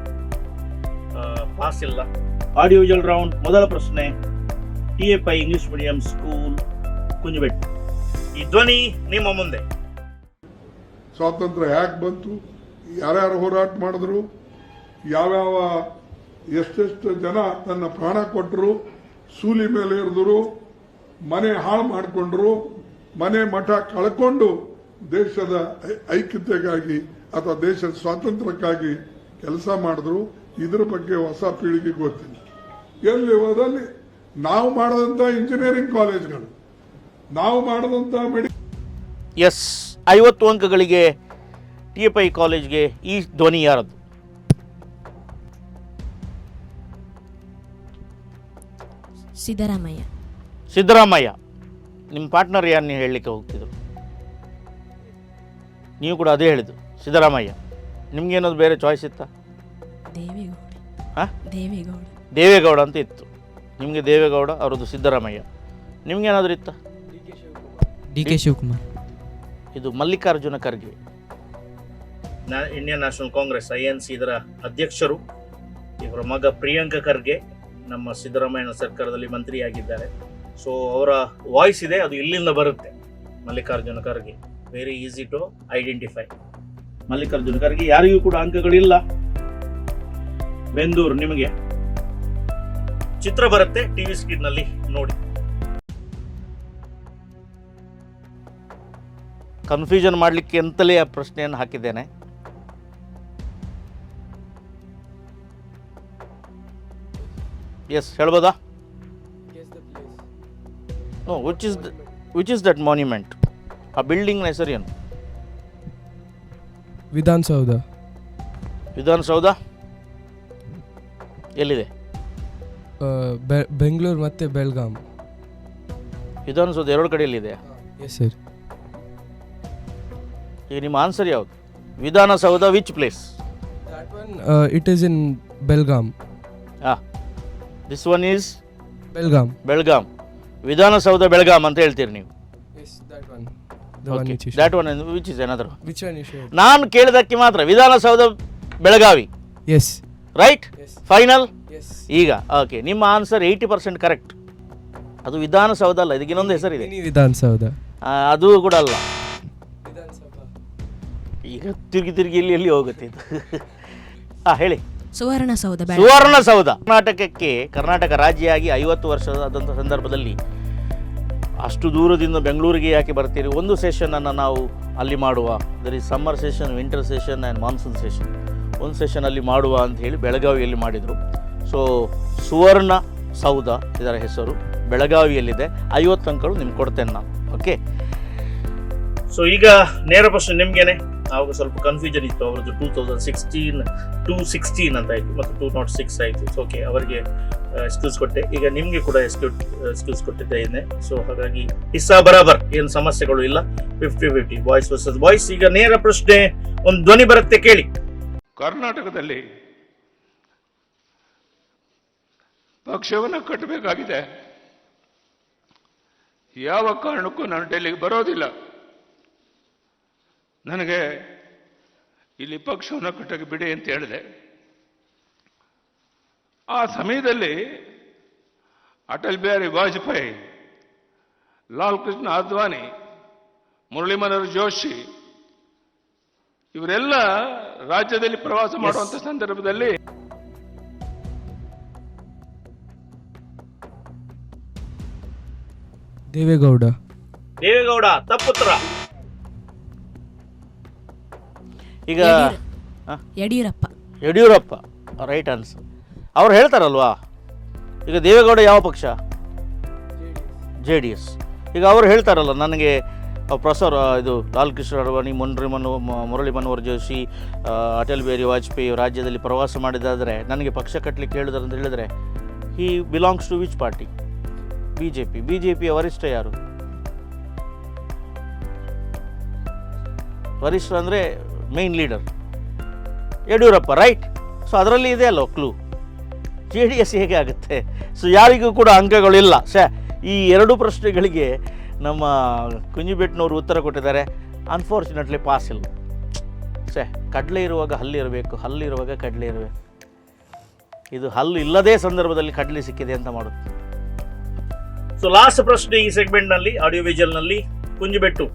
ಪಾಸ್ ಇಲ್ಲ. ಆಡಿಯೋ ವಿಜುವಲ್ ರೌಂಡ್ ಮೊದಲ ಪ್ರಶ್ನೆ, TFI ಇಂಗ್ಲಿಷ್ ಮೀಡಿಯಂ ಸ್ಕೂಲ್ ಕುಂಜಬೆಟ್ಟು. ಈ ಧ್ವನಿ ನಿಮ್ಮ ಮುಂದೆ. ಸ್ವಾತಂತ್ರ್ಯ ಯಾಕೆ ಬಂತು, ಯಾರ್ಯಾರು ಹೋರಾಟ ಮಾಡಿದ್ರು, ಯಾವ್ಯಾವ ಎಷ್ಟೆಷ್ಟು ಜನ ತನ್ನ ಪ್ರಾಣ ಕೊಟ್ಟರು, ಸೂಲಿ ಮೇಲೆ ಇರಿದ್ರು, ಮನೆ ಹಾಳು ಮಾಡಿಕೊಂಡ್ರು, ಮನೆ ಮಠ ಕಳ್ಕೊಂಡು ದೇಶದ ಐಕ್ಯತೆಗಾಗಿ ಅಥವಾ ದೇಶದ ಸ್ವಾತಂತ್ರ್ಯಕ್ಕಾಗಿ ಕೆಲಸ ಮಾಡಿದ್ರು. ಇದ್ರ ಬಗ್ಗೆ ಹೊಸ ಪೀಳಿಗೆ ಗೊತ್ತಿಲ್ಲ. ಎಲ್ಲಿ ಹೋದಲ್ಲಿ ನಾವು ಮಾಡಿದಂಥ ಇಂಜಿನಿಯರಿಂಗ್ ಕಾಲೇಜ್ಗಳು, ನಾವು ಮಾಡಿದಂಥ ಎಸ್, 50 ಅಂಕಗಳಿಗೆ TFI ಕಾಲೇಜ್ಗೆ ಈ ಧ್ವನಿ ಯಾರದು? ಸಿದ್ದರಾಮಯ್ಯ. ಸಿದ್ದರಾಮಯ್ಯ. ನಿಮ್ಮ ಪಾರ್ಟ್ನರ್ ಯಾರು ನೀವು ಹೇಳಲಿಕ್ಕೆ ಹೋಗ್ತಿದ್ರು? ನೀವು ಕೂಡ ಅದೇ ಹೇಳಿದ್ದು, ಸಿದ್ದರಾಮಯ್ಯ. ನಿಮ್ಗೇನಾದ್ರು ಬೇರೆ ಚಾಯ್ಸ್ ಇತ್ತಾ? ದೇವೇಗೌಡ ಅಂತ ಇತ್ತು. ನಿಮಗೆ ದೇವೇಗೌಡ, ಅವರದ್ದು ಸಿದ್ದರಾಮಯ್ಯ. ನಿಮ್ಗೇನಾದರೂ ಇತ್ತಾ? DK ಶಿವಕುಮಾರ್. ಇದು Mallikarjuna Kharge, Indian National Congress INC ಇದರ ಅಧ್ಯಕ್ಷರು. ಇವರ ಮಗ ಪ್ರಿಯಾಂಕ ಖರ್ಗೆ ನಮ್ಮ ಸಿದ್ದರಾಮಯ್ಯನ ಸರ್ಕಾರದಲ್ಲಿ ಮಂತ್ರಿಯಾಗಿದ್ದಾರೆ. ಸೊ ಅವರ ವಾಯ್ಸ್ ಇದೆ, ಅದು ಇಲ್ಲಿಂದ ಬರುತ್ತೆ. Mallikarjuna Kharge, very easy to identify. Mallikarjuna Kharge. ಯಾರಿಗೂ ಕೂಡ ಅಂಕಗಳಿಲ್ಲ. ಬೆಂದೂರು, ನಿಮಗೆ ಚಿತ್ರ ಬರುತ್ತೆ, ಟಿವಿ ಸ್ಕ್ರೀನ್ ನಲ್ಲಿ ನೋಡಿ. ಕನ್ಫ್ಯೂಷನ್ ಮಾಡಲಿಕ್ಕೆ ಅಂತಲೇ ಆ ಪ್ರಶ್ನೆಯನ್ನು ಹಾಕಿದ್ದೇನೆ. ಎಸ್, ಹೇಳ್ಬೋದಾ? No, which is that monument? ಆ ಬಿಲ್ಡಿಂಗ್ನ ಹೆಸರು ಏನು? ವಿಧಾನಸೌಧ. ವಿಧಾನಸೌಧ ಎಲ್ಲಿದೆ? ಬೆಂಗಳೂರು ಮತ್ತು ಬೆಳಗಾಂ. ವಿಧಾನಸೌಧ 2 ಕಡೆಯಲ್ಲಿದೆ. Yes sir. ಈಗ ನಿಮ್ಮ ಆನ್ಸರ್ ಯಾವುದು? Vidhana Soudha which place? It is in Belgaum. This one is Belgaum. Belgaum. Vidhana Soudha Belgaum ಅಂತ ಹೇಳ್ತೀರಿ ನೀವು. That one which is another. ನಾನು ಕೇಳಿದಕ್ಕೆ ಮಾತ್ರ Vidhana Soudha Belagavi. Yes. Right? Final? ಈಗ ಓಕೆ, ನಿಮ್ಮ ಆನ್ಸರ್ 80% ಕರೆಕ್ಟ್. ಅದು ವಿಧಾನಸೌಧ ಅಲ್ಲ, ಇದಕ್ಕೆ ಇನ್ನೊಂದು ಹೆಸರಿದೆ. ವಿಧಾನಸೌಧ ಅದು ಕೂಡ ಅಲ್ಲ. ಈಗ ತಿರುಗಿ ಎಲ್ಲಿ ಹೋಗುತ್ತೆ ಇದು? ಹೇಳಿ. ಸುವರ್ಣಸೌಧ. ಸುವರ್ಣಸೌಧ. ಕರ್ನಾಟಕ ರಾಜ್ಯ ಆಗಿ 50 ವರ್ಷದ ಸಂದರ್ಭದಲ್ಲಿ ಅಷ್ಟು ದೂರದಿಂದ ಬೆಂಗಳೂರಿಗೆ ಯಾಕೆ ಬರ್ತೀರಿ? ಒಂದು ಸೆಷನನ್ನು ನಾವು ಅಲ್ಲಿ ಮಾಡುವ, there is summer session, winter session and monsoon session. ಒಂದು ಸೆಷನ್ ಅಲ್ಲಿ ಮಾಡುವ ಅಂತ ಹೇಳಿ ಬೆಳಗಾವಿಯಲ್ಲಿ ಮಾಡಿದರು. ಸೊ ಸುವರ್ಣ ಸೌಧ ಇದರ ಹೆಸರು, ಬೆಳಗಾವಿಯಲ್ಲಿದೆ. 50 ಅಂಕಗಳು ನಿಮ್ಗೆ ಕೊಡ್ತೇನೆ ನಾನು. ಓಕೆ, ಸೊ ಈಗ ನೇರ ಪ್ರಶ್ನೆ ನಿಮಗೇನೆ. ಆವಾಗ ಸ್ವಲ್ಪ ಕನ್ಫ್ಯೂಷನ್ ಇತ್ತು. ಅವ್ರದ್ದು 216 ಅಂತ ಆಯಿತು ಮತ್ತು 206 ಆಯಿತು. ಓಕೆ, ಅವರಿಗೆ ಎಕ್ಸ್ಕ್ಯೂಸ್ ಕೊಟ್ಟೆ. ಈಗ ನಿಮಗೆ ಕೂಡ ಎಕ್ಸ್ಕ್ಯೂಸ್ ಕೊಟ್ಟಿದ್ದೇನೆ. ಸೊ ಹಾಗಾಗಿ ಹಿಸ್ಸಾ ಬರಾಬರ್, ಏನು ಸಮಸ್ಯೆಗಳು ಇಲ್ಲ. 50-50 ಬಾಯ್ಸ್ ವರ್ಸಸ್ ಬಾಯ್ಸ್. ಈಗ ನೇರ ಪ್ರಶ್ನೆ, ಒಂದು ಧ್ವನಿ ಬರುತ್ತೆ ಕೇಳಿ. ಕರ್ನಾಟಕದಲ್ಲಿ ಪಕ್ಷವನ್ನು ಕಟ್ಟಬೇಕಾಗಿದೆ. ಯಾವ ಕಾರಣಕ್ಕೂ ನಾನು ಡೆಲ್ಲಿಗೆ ಬರೋದಿಲ್ಲ. ನನಗೆ ಇಲ್ಲಿ ಪಕ್ಷವನ್ನು ಕಟ್ಟಕ್ಕೆ ಬಿಡಿ ಅಂತ ಹೇಳಿದೆ. ಆ ಸಮಯದಲ್ಲಿ ಅಟಲ್ ಬಿಹಾರಿ ವಾಜಪೇಯಿ, ಲಾಲ್ ಕೃಷ್ಣ ಅದ್ವಾನಿ, ಮುರಳಿ ಮನೋಹರ್ ಜೋಶಿ ಇವರೆಲ್ಲ ರಾಜ್ಯದಲ್ಲಿ ಪ್ರವಾಸ ಮಾಡುವಂತ ಸಂದರ್ಭದಲ್ಲಿ ದೇವೇಗೌಡ. ತಪ್ಪುತ್ತರ. ಈಗ ಯಡಿಯೂರಪ್ಪ ರೈಟ್ ಆನ್ಸರ್. ಅವ್ರು ಹೇಳ್ತಾರಲ್ವಾ. ಈಗ ದೇವೇಗೌಡ ಯಾವ ಪಕ್ಷ? JDS. ಈಗ ಅವರು ಹೇಳ್ತಾರಲ್ಲ, ನನಗೆ ಪ್ರೊಫೆಸರ್ ಇದು ಲಾಲ್ ಕೃಷ್ಣ ಅಡ್ವಾಣಿ, ಮುರಳಿ ಮನೋಹರ್ ಜೋಶಿ, ಅಟಲ್ ಬಿಹಾರಿ ವಾಜಪೇಯಿ ರಾಜ್ಯದಲ್ಲಿ ಪ್ರವಾಸ ಮಾಡಿದಾದರೆ ನನಗೆ ಪಕ್ಷ ಕಟ್ಟಲಿಕ್ಕೆ ಹೇಳಿದ್ರು ಅಂತ ಹೇಳಿದ್ರೆ, ಹಿ ಬಿಲಾಂಗ್ಸ್ ಟು ವಿಚ್ ಪಾರ್ಟಿ? ಬಿಜೆಪಿಯ ವರಿಷ್ಠ ಯಾರು? ವರಿಷ್ಠ ಅಂದರೆ main leader Yediyurappa, right? So ಅದರಲ್ಲಿ ಇದೆ ಅಲ್ಲ ಕ್ಲೂ. JDS ಹೇಗೆ ಆಗುತ್ತೆ? ಸೊ ಯಾರಿಗೂ ಕೂಡ ಅಂಕಗಳಿಲ್ಲ. ಈ 2 ಪ್ರಶ್ನೆಗಳಿಗೆ ನಮ್ಮ ಕುಂಜಿಬೆಟ್ಟನವರು ಉತ್ತರ ಕೊಟ್ಟಿದ್ದಾರೆ. ಅನ್ಫಾರ್ಚುನೇಟ್ಲಿ ಪಾಸ್ ಇಲ್ಲ. ಕಡಲೆ ಇರುವಾಗ ಹಲ್ಲಿರಬೇಕು, ಹಲ್ಲಿರುವಾಗ ಕಡಲೆ ಇರಬೇಕು. ಇದು ಹಲ್ಲು ಇಲ್ಲದೇ ಸಂದರ್ಭದಲ್ಲಿ ಕಡಲೆ ಸಿಕ್ಕಿದೆ ಅಂತ ಮಾಡುತ್ತೆ. ಸೊ ಲಾಸ್ಟ್ ಪ್ರಶ್ನೆ ಈ ಸೆಗ್ಮೆಂಟ್ನಲ್ಲಿ, ಆಡಿಯೋ ವಿಜುವಲ್ನಲ್ಲಿ. ಕುಂಜಿಬೆಟ್ಟು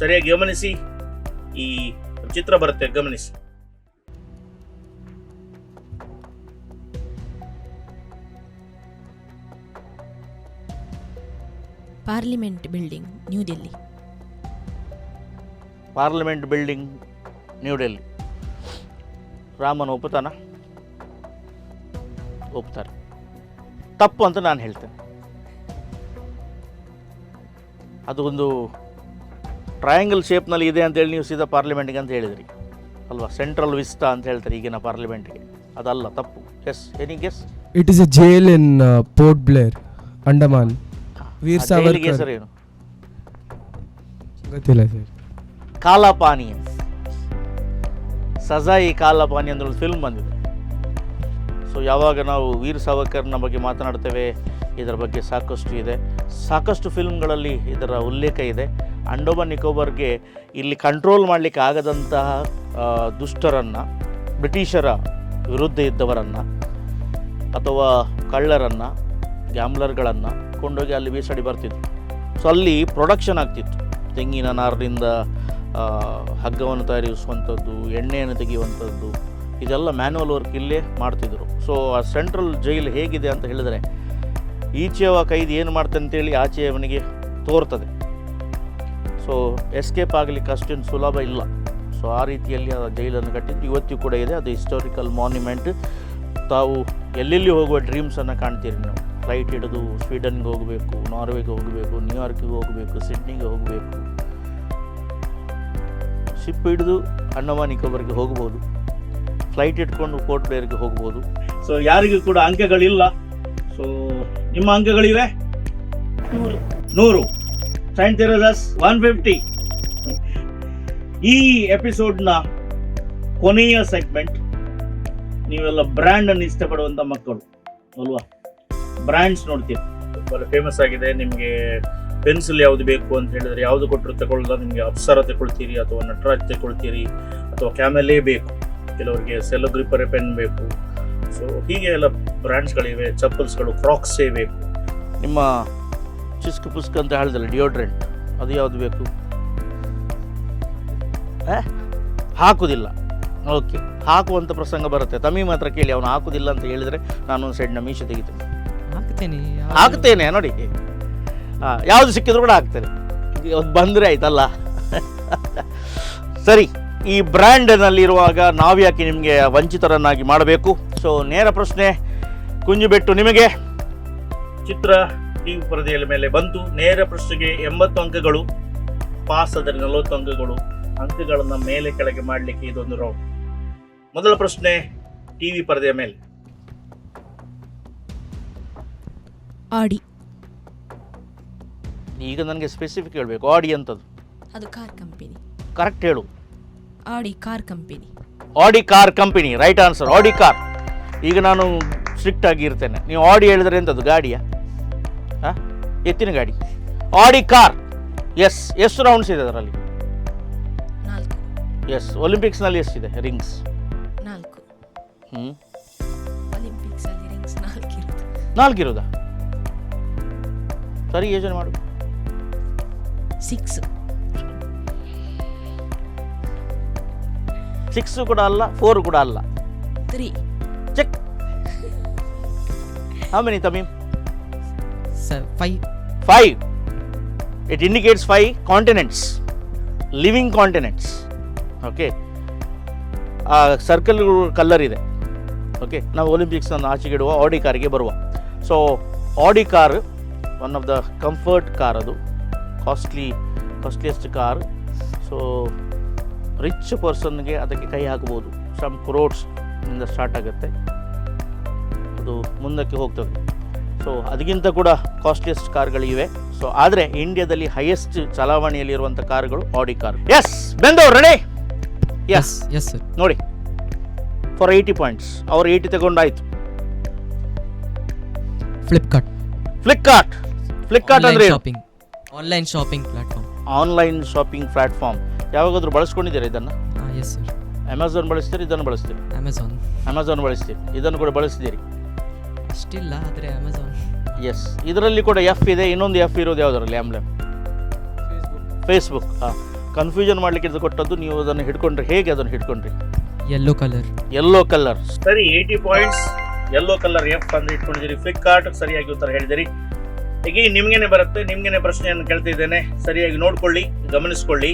ಸರಿಯಾಗಿ ಗಮನಿಸಿ, ಈ ಚಿತ್ರ ಬರುತ್ತೆ, ಗಮನಿಸಿ. Parliament building, new Delhi. Parliament building, new Delhi. ರಾಮನ್ ಒಪ್ಪುತ್ತಾನ? ಒಪ್ತಾರೆ. ತಪ್ಪು ಅಂತ ನಾನು ಹೇಳ್ತೇನೆ. ಅದು ಒಂದು ಟ್ರಯಾಂಗಲ್ ಶೇಪ್ನಲ್ಲಿ ಇದೆ ಅಂತೇಳಿ ನೀವು ಸೀದಾ ಪಾರ್ಲಿಮೆಂಟ್ಗೆ ಅಂತ ಹೇಳಿದ್ರಿ ಅಲ್ವಾ? ಸೆಂಟ್ರಲ್ ವಿಸ್ಟಾ ಅಂತ ಹೇಳ್ತಾರೆ ಈಗಿನ ಪಾರ್ಲಿಮೆಂಟ್ಗೆ. ಅದಲ್ಲ, ತಪ್ಪು. Yes, any guess? It is a jail in Port Blair, Andaman. Veer Savarkar ಹೆಸರು ಏನು ಗೊತ್ತಿಲ್ಲ ಸರ್. ಕಾಲಾಪಾನಿ, ಸಜಾಯಿ ಕಾಲಾಪಾನಿ ಅಂದ್ರೆ ಒಂದು ಫಿಲ್ಮ್ ಬಂದಿದೆ. ಸೊ ಯಾವಾಗ ನಾವು ವೀರ್ ಸಾವರ್ಕರ್ನ ಬಗ್ಗೆ ಮಾತನಾಡ್ತೇವೆ, ಇದರ ಬಗ್ಗೆ ಸಾಕಷ್ಟು ಇದೆ, ಸಾಕಷ್ಟು ಫಿಲ್ಮ್ಗಳಲ್ಲಿ ಇದರ ಉಲ್ಲೇಖ ಇದೆ. ಅಂಡೋಮಾನ್ ನಿಕೋಬಾರ್ಗೆ ಇಲ್ಲಿ ಕಂಟ್ರೋಲ್ ಮಾಡಲಿಕ್ಕೆ ಆಗದಂತಹ ದುಷ್ಟರನ್ನು, ಬ್ರಿಟಿಷರ ವಿರುದ್ಧ ಇದ್ದವರನ್ನು ಅಥವಾ ಕಳ್ಳರನ್ನು, ಗ್ಯಾಮ್ಲರ್ಗಳನ್ನು ಕೊಂಡೋಗಿ ಅಲ್ಲಿ ಬೀಸಡಿ ಬರ್ತಿದ್ರು. ಸೊ ಅಲ್ಲಿ ಪ್ರೊಡಕ್ಷನ್ ಆಗ್ತಿತ್ತು. ತೆಂಗಿನ ನಾರಿನಿಂದ ಹಗ್ಗವನ್ನು ತಯಾರಿಸುವಂಥದ್ದು, ಎಣ್ಣೆಯನ್ನು ತೆಗೆಯುವಂಥದ್ದು, ಇದೆಲ್ಲ ಮ್ಯಾನ್ಯುವಲ್ ವರ್ಕ್ ಇಲ್ಲೇ ಮಾಡ್ತಿದ್ರು. ಸೊ ಆ ಸೆಂಟ್ರಲ್ ಜೈಲ್ ಹೇಗಿದೆ ಅಂತ ಹೇಳಿದರೆ, ಈಚೆಯವ ಕೈದು ಏನು ಮಾಡ್ತಾನೆ ಅಂತೇಳಿ ಆಚೆಯವನಿಗೆ ತೋರ್ತದೆ. ಸೊ ಎಸ್ಕೇಪ್ ಆಗಲಿಕ್ಕೆ ಅಷ್ಟೇನು ಸುಲಭ ಇಲ್ಲ. ಸೊ ಆ ರೀತಿಯಲ್ಲಿ ಆ ಜೈಲನ್ನು ಕಟ್ಟಿದ್ದು ಇವತ್ತಿಗೂ ಕೂಡ ಇದೆ. ಅದು ಹಿಸ್ಟಾರಿಕಲ್ ಮಾನ್ಯುಮೆಂಟ್. ತಾವು ಎಲ್ಲೆಲ್ಲಿ ಹೋಗುವ ಡ್ರೀಮ್ಸನ್ನು ಕಾಣ್ತೀರಿ ನೀವು. ಫ್ಲೈಟ್ ಹಿಡಿದು ಸ್ವೀಡನ್ಗೆ ಹೋಗಬೇಕು, ನಾರ್ವೆಗೆ ಹೋಗಬೇಕು, ನ್ಯೂಯಾರ್ಕಿಗೆ ಹೋಗಬೇಕು, ಸಿಡ್ನಿಗೆ ಹೋಗಬೇಕು, ಶಿಪ್ ಹಿಡಿದು ಅಂಡಮಾನ್ ನಿಕೋಬಾರ್ಗೆ ಹೋಗ್ಬೋದು, ಫ್ಲೈಟ್ ಇಟ್ಕೊಂಡು ಪೋರ್ಟ್ ಬ್ಲೇರ್ಗೆ ಹೋಗ್ಬೋದು. ಸೊ ಯಾರಿಗೂ ಕೂಡ ಅಂಕಗಳಿಲ್ಲ. ಸೊ ನಿಮ್ಮ ಅಂಕಗಳಿವೆ 100. ಸೈಂಟ್ ಥೆರೇಸಾಸ್ 150. ಈ ಎಪಿಸೋಡ್ನ ಕೊನೆಯ ಸೆಗ್ಮೆಂಟ್, ನೀವೆಲ್ಲ ಬ್ರ್ಯಾಂಡನ್ನು ಇಷ್ಟಪಡುವಂಥ ಮಕ್ಕಳು ಅಲ್ವಾ? ಬ್ರ್ಯಾಂಡ್ಸ್ ನೋಡ್ತೀರಿ, ತುಂಬ ಫೇಮಸ್ ಆಗಿದೆ. ನಿಮಗೆ ಪೆನ್ಸಿಲ್ ಯಾವುದು ಬೇಕು ಅಂತ ಹೇಳಿದ್ರೆ ಯಾವುದು ಕೊಟ್ಟರು ತಗೊಳ್ಳಲ್ಲ. ನಿಮಗೆ ಅಪ್ಸರ ತಗೊಳ್ತೀರಿ, ಅಥವಾ ನಟರಾಜ್ ತಗೊಳ್ತೀರಿ, ಅಥವಾ ಕ್ಯಾಮೆಲೇ ಬೇಕು, ಕೆಲವರಿಗೆ ಸೆಲ್ಲೋ ಗ್ರಿಪ್ಪರೇ ಪೆನ್ ಬೇಕು. ಸೊ ಹೀಗೆ ಎಲ್ಲ ಬ್ರ್ಯಾಂಡ್ಸ್ಗಳಿವೆ. ಚಪ್ಪಲ್ಸ್ಗಳು, ಕ್ರಾಕ್ಸೇ ಬೇಕು. ನಿಮ್ಮ ಚಿಸ್ಕ್ ಪುಸ್ಕ್ ಅಂತ ಹೇಳಿದಲ್ಲ ಡಿಯೋಡ್ರೆಂಟ್, ಅದು ಯಾವುದು ಬೇಕು? ಹಾಕುವುದಿಲ್ಲ. ಓಕೆ, ಹಾಕುವಂಥ ಪ್ರಸಂಗ ಬರುತ್ತೆ. ತಮೀಮ್ ಹತ್ರ ಕೇಳಿ, ಅವನು ಹಾಕುವುದಿಲ್ಲ ಅಂತ ಹೇಳಿದರೆ ನಾನೊಂದು ಸೈಡ್ನ ಮೀಸೆ ತೆಗಿತೇನೆ. ಹಾಕ್ತೇನೆ ನೋಡಿ, ಯಾವುದು ಸಿಕ್ಕಿದ್ರು ಕೂಡ ಹಾಕ್ತೇನೆ. ಅದು ಬಂದರೆ ಆಯ್ತಲ್ಲ. ಸರಿ, ಈ ಬ್ರ್ಯಾಂಡ್ನಲ್ಲಿರುವಾಗ ನಾವು ಯಾಕೆ ನಿಮಗೆ ವಂಚಿತರನ್ನಾಗಿ ಮಾಡಬೇಕು? ಸೊ ನೇರ ಪ್ರಶ್ನೆ ಕುಂಜುಬೆಟ್ಟು ನಿಮಗೆ. ಚಿತ್ರ ಟಿವಿ ಪರದೆಯ ಮೇಲೆ ಬಂತು. ನೇರ ಪ್ರಶ್ನೆಗೆ 80 ಅಂಕಗಳು, ಪಾಸ್ ಆದರೆ 40 ಅಂಕಗಳು. ಅಂಕಗಳನ್ನು ಮೇಲೆ ಕೆಳಗೆ ಮಾಡಲಿಕ್ಕೆ ಇದೊಂದು ರೌಂಡ್. ಮೊದಲ ಪ್ರಶ್ನೆ ಟಿವಿ ಪರದೆಯ ಮೇಲೆ. ಆಡಿ. ಈಗ ನನಗೆ ಸ್ಪೆಸಿಫಿಕ್ ಹೇಳಬೇಕು. ಆಡಿ ಅಂತದ್ದು ಅದು ಕಾರ್ ಕಂಪನಿ. ಕರೆಕ್ಟ್ ಹೇಳು. Audi car company. Audi car company, right answer. Audi car. ಈಗ ನಾನು ಸ್ಟ್ರಿಕ್ಟ್ ಆಗಿ ಇರ್ತೇನೆ. ನೀವು ಆಡಿ ಹೇಳಿದ್ರೆ ಎಂಥದ್ದು? ಗಾಡಿಯಾ? ಎತ್ತಿನ ಗಾಡಿ. ಆಡಿ ಕಾರ್. ಎಸ್. ಎಷ್ಟು ರೌಂಡ್ಸ್ ಇದೆ ಅದರಲ್ಲಿ? 4. ಎಸ್. ಒಲಿಂಪಿಕ್ಸ್ನಲ್ಲಿ ಎಷ್ಟಿದೆ ರಿಂಗ್ಸ್? 4. ಒಲಿಂಪಿಕ್ಸ್ ಅಲ್ಲಿ ರಿಂಗ್ಸ್ 4 ಇರೋದಾ? ಸರಿ, ಯೋಚನೆ ಮಾಡು. 6. 6 ಕೂಡ ಅಲ್ಲ, 4 ಕೂಡ ಅಲ್ಲ. 3. ಚೆಕ್. ಹೌ ಮೆನಿ ತಮೀಮ್? 5. It indicates 5 continents, living continents. Okay, circle colour ಇದೆ. ಓಕೆ, ನಾವು ಒಲಿಂಪಿಕ್ಸನ್ನು ಆಚೆಗಿಡುವ ಆಡಿ ಕಾರಿಗೆ ಬರುವ. So Audi car one of the comfort car. ಅದು ಕಾಸ್ಟ್ಲಿಯೆಸ್ಟ್ ಕಾರ್. ಸೊ ರಿಚ್ ಪರ್ಸನ್ಗೆ ಅದಕ್ಕೆ ಕೈ ಹಾಕ್ಬೋದು. ಸಮ್ ಕ್ರೋಡ್ಸ್ ಇಂದ ಸ್ಟಾರ್ಟ್ ಆಗುತ್ತೆ, ಅದು ಮುಂದಕ್ಕೆ ಹೋಗ್ತದೆ. ಸೊ ಅದಕ್ಕಿಂತ ಕೂಡ ಕಾಸ್ಟ್ಲಿಯೆಸ್ಟ್ ಕಾರ್ಗಳಿವೆ. ಸೊ ಆದರೆ ಇಂಡಿಯಾದಲ್ಲಿ ಹೈಯೆಸ್ಟ್ ಚಲಾವಣೆಯಲ್ಲಿರುವಂಥ ಕಾರುಗಳು ಆಡಿ ಕಾರ್. ಎಸ್, ಬೆಂದವ್ರು ರೆಡಿ? Yes sir. ನೋಡಿ, ಫಾರ್ 80 ಪಾಯಿಂಟ್ಸ್. ಅವ್ರು 80 ತಗೊಂಡಾಯ್ತು. ಫ್ಲಿಪ್ಕಾರ್ಟ್ ಅಂದ್ರೆ online shopping platform. Online shopping platform. ಯಾವಾಗಾದ್ರೂ ಬಳಸ್ಕೊಂಡಿದ್ದೀರಾ ಇದನ್ನು? Yes sir. ಅಮೆಝಾನ್ ಬಳಸ್ತೀರಿ, ಇದನ್ನು ಬಳಸ್ತೀರಿ? ಅಮೆಝಾನ್ ಬಳಸ್ತೀರಿ, ಇದನ್ನು ಕೂಡ ಬಳಸ್ತೀರಿ? ಅಷ್ಟಿಲ್ಲ, ಆದರೆ ಅಮೆಝಾನ್. ಎಸ್. ಇದರಲ್ಲಿ ಕೂಡ ಎಫ್ ಇದೆ. ಇನ್ನೊಂದು ಎಫ್ ಇರೋದು ಯಾವುದರಲ್ಲಿ? ಫೇಸ್ಬುಕ್. ಕನ್ಫ್ಯೂಷನ್ ಮಾಡಲಿಕ್ಕೆ ಇದು ಕೊಟ್ಟದ್ದು. ನೀವು ಅದನ್ನು ಹಿಡ್ಕೊಂಡ್ರೆ ಹೇಗೆ? ಅದನ್ನು ಹಿಡ್ಕೊಂಡ್ರಿ? Yellow colour. ಸರಿ, 80 ಪಾಯಿಂಟ್ಸ್. ಯೆಲ್ಲೋ ಕಲರ್ ಎಫ್ ಅಂದ್ರೆ ಇಟ್ಕೊಂಡಿದ್ದೀರಿ. ಫ್ಲಿಪ್ಕಾರ್ಟ್ ಸರಿಯಾಗಿ ಉತ್ತರ ಹೇಳಿದಿರಿ. ಈಗ ನಿಮ್ಗೇನೆ ಬರುತ್ತೆ. ನಿಮ್ಗೇನೆ ಪ್ರಶ್ನೆಯನ್ನು ಕೇಳ್ತಿದ್ದೇನೆ, ಸರಿಯಾಗಿ ನೋಡ್ಕೊಳ್ಳಿ, ಗಮನಿಸ್ಕೊಳ್ಳಿ.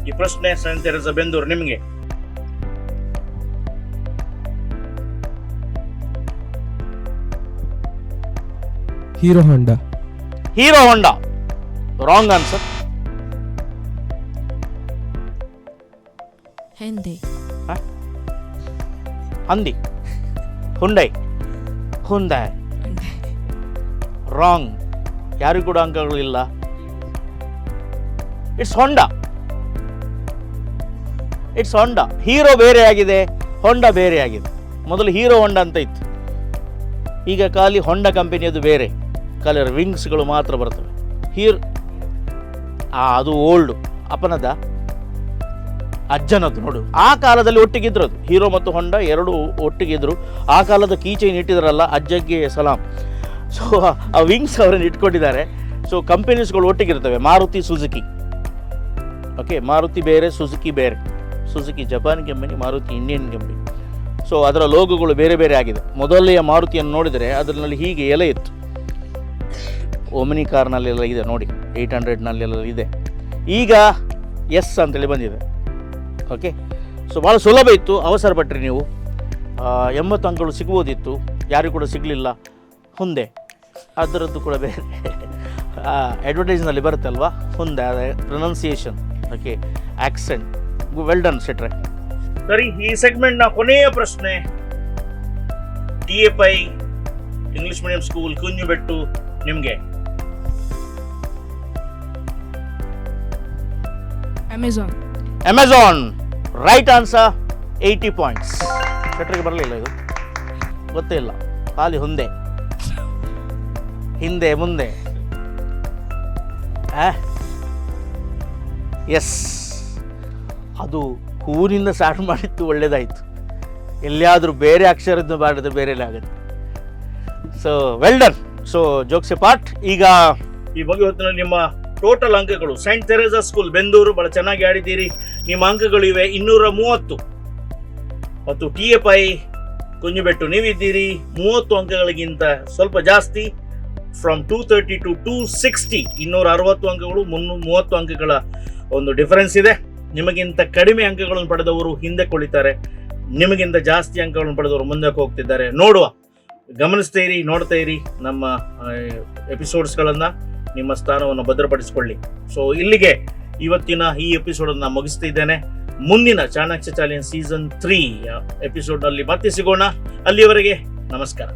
ಈ ಪ್ರಶ್ನೆ ಸೈಂಟ್ ಥೆರೇಸಾ ಬೆಂದೂರು ನಿಮಗೆ. Hero Honda. Wrong answer. ಹಂದಿ. ಹುಂಡೈ. ರಾಂಗ್. ಯಾರಿಗೂ ಕೂಡ ಅಂಕಗಳು ಇಲ್ಲ. It's Honda. ಹೀರೋ ಬೇರೆ ಆಗಿದೆ, ಹೊಂಡಾ ಬೇರೆ ಆಗಿದೆ. ಮೊದಲು ಹೀರೋ ಹೊಂಡಾ ಅಂತ ಇತ್ತು, ಈಗ ಖಾಲಿ ಹೊಂಡಾ ಕಂಪನಿಯದು ಬೇರೆ ಕಲರ್, ವಿಂಗ್ಸ್ಗಳು ಮಾತ್ರ ಬರ್ತವೆ. ಅದು ಓಲ್ಡು ಅಪ್ಪನದ ಅಜ್ಜನದ್ದು ನೋಡು. ಆ ಕಾಲದಲ್ಲಿ ಒಟ್ಟಿಗಿದ್ರು, ಅದು ಹೀರೋ ಮತ್ತು ಹೊಂಡಾ ಎರಡು ಒಟ್ಟಿಗಿದ್ರು. ಆ ಕಾಲದ ಕೀಚೈನ್ ಇಟ್ಟಿದ್ರಲ್ಲ, ಅಜ್ಜಗೆ ಸಲಾಂ. ಸೊ ಆ ವಿಂಗ್ಸ್ ಅವರನ್ನು ಇಟ್ಕೊಂಡಿದ್ದಾರೆ. ಸೊ ಕಂಪನೀಸ್ಗಳು ಒಟ್ಟಿಗಿರ್ತವೆ. ಮಾರುತಿ, ಸುಜುಕಿ. ಓಕೆ, ಮಾರುತಿ ಬೇರೆ, ಸುಜುಕಿ ಬೇರೆ. Suzuki Japan company, Maruti Indian company. So ಅದರ ಲೋಗೋಗಳು ಬೇರೆ ಬೇರೆ ಆಗಿದೆ. ಮೊದಲನೆಯ ಮಾರುತಿಯನ್ನು ನೋಡಿದರೆ ಅದರಲ್ಲಿ ಹೀಗೆ ಎಲೆ ಇತ್ತು. ಓಮಿನಿ ಕಾರ್ನಲ್ಲೆಲ್ಲ ಇದೆ ನೋಡಿ, 800ನಲ್ಲೆಲ್ಲ ಇದೆ. ಈಗ ಎಸ್ ಅಂತೇಳಿ ಬಂದಿದೆ. ಓಕೆ, ಸೊ ಭಾಳ ಸುಲಭ ಇತ್ತು, ಅವಸರ ಪಟ್ರಿ ನೀವು. 80 ಅಂಕಗಳು ಸಿಗ್ಬೋದಿತ್ತು, ಯಾರಿಗೂ ಕೂಡ ಸಿಗಲಿಲ್ಲ. ಹುಂದೆ ಅದರದ್ದು ಕೂಡ ಬೇರೆ ಅಡ್ವರ್ಟೈಸ್ನಲ್ಲಿ ಬರುತ್ತೆ ಅಲ್ವಾ, Hyundai. Pronunciation, okay, accent well done ಸೆಟ್ರೆ. ಸರಿ, ಈ ಸೆಗ್ಮೆಂಟ್ ನ ಕೊನೆಯ ಪ್ರಶ್ನೆ, TFI English medium school Kunjibettu ನಿಮ್ಗೆ. Amazon right answer, 80 points. ಸೆಟ್ರಿಗೆ ಬರಲಿಲ್ಲ ಇದು, ಗೊತ್ತೇ ಇಲ್ಲ, ಖಾಲಿ ಹಿಂದೆ ಮುಂದೆ. ಎಸ್, ಅದು ಹೂವಿನಿಂದ ಸ್ಟಾರ್ಟ್ ಮಾಡಿತ್ತು, ಒಳ್ಳೇದಾಯಿತು. ಎಲ್ಲಿಯಾದರೂ ಬೇರೆ ಅಕ್ಷರದ್ದು ಮಾಡಿದ್ರೆ ಬೇರೆಲ್ಲ ಆಗುತ್ತೆ. So well done. So jokes part. ಈಗ ಈ ಬಗ್ಗೆ ಹೊತ್ತಿನಲ್ಲಿ ನಿಮ್ಮ ಟೋಟಲ್ ಅಂಕಗಳು, ಸೈಂಟ್ ತೆರೇಸಾ ಸ್ಕೂಲ್ ಬೆಂದೂರು ಬಹಳ ಚೆನ್ನಾಗಿ ಆಡಿದ್ದೀರಿ, ನಿಮ್ಮ ಅಂಕಗಳು ಇವೆ 230. ಮತ್ತು TFI ಕುಂಜುಬೆಟ್ಟು ನೀವಿದ್ದೀರಿ 30 ಅಂಕಗಳಿಗಿಂತ ಸ್ವಲ್ಪ ಜಾಸ್ತಿ, ಫ್ರಮ್ 230 to 260, 260 ಅಂಕಗಳು, 30 ಅಂಕಗಳ ಒಂದು ಡಿಫರೆನ್ಸ್ ಇದೆ. ನಿಮಗಿಂತ ಕಡಿಮೆ ಅಂಕಗಳನ್ನು ಪಡೆದವರು ಹಿಂದೆ ಕುಳಿತಾರೆ, ನಿಮಗಿಂತ ಜಾಸ್ತಿ ಅಂಕಗಳನ್ನು ಪಡೆದವರು ಮುಂದಕ್ಕೆ ಹೋಗ್ತಿದ್ದಾರೆ. ನೋಡುವ, ಗಮನಿಸ್ತಾ ಇರಿ, ನೋಡ್ತಾ ಇರಿ ನಮ್ಮ ಎಪಿಸೋಡ್ಸ್ಗಳನ್ನು, ನಿಮ್ಮ ಸ್ಥಾನವನ್ನು ಭದ್ರಪಡಿಸಿಕೊಳ್ಳಿ. ಸೊ ಇಲ್ಲಿಗೆ ಇವತ್ತಿನ ಈ ಎಪಿಸೋಡನ್ನು ಮುಗಿಸ್ತಾ ಇದ್ದೇನೆ. ಮುಂದಿನ ಚಾಣಕ್ಯ ಚಾಲೆಂಜ್ ಸೀಸನ್ 3 ಎಪಿಸೋಡ್ನಲ್ಲಿ ಮತ್ತೆ ಸಿಗೋಣ. ಅಲ್ಲಿಯವರೆಗೆ ನಮಸ್ಕಾರ.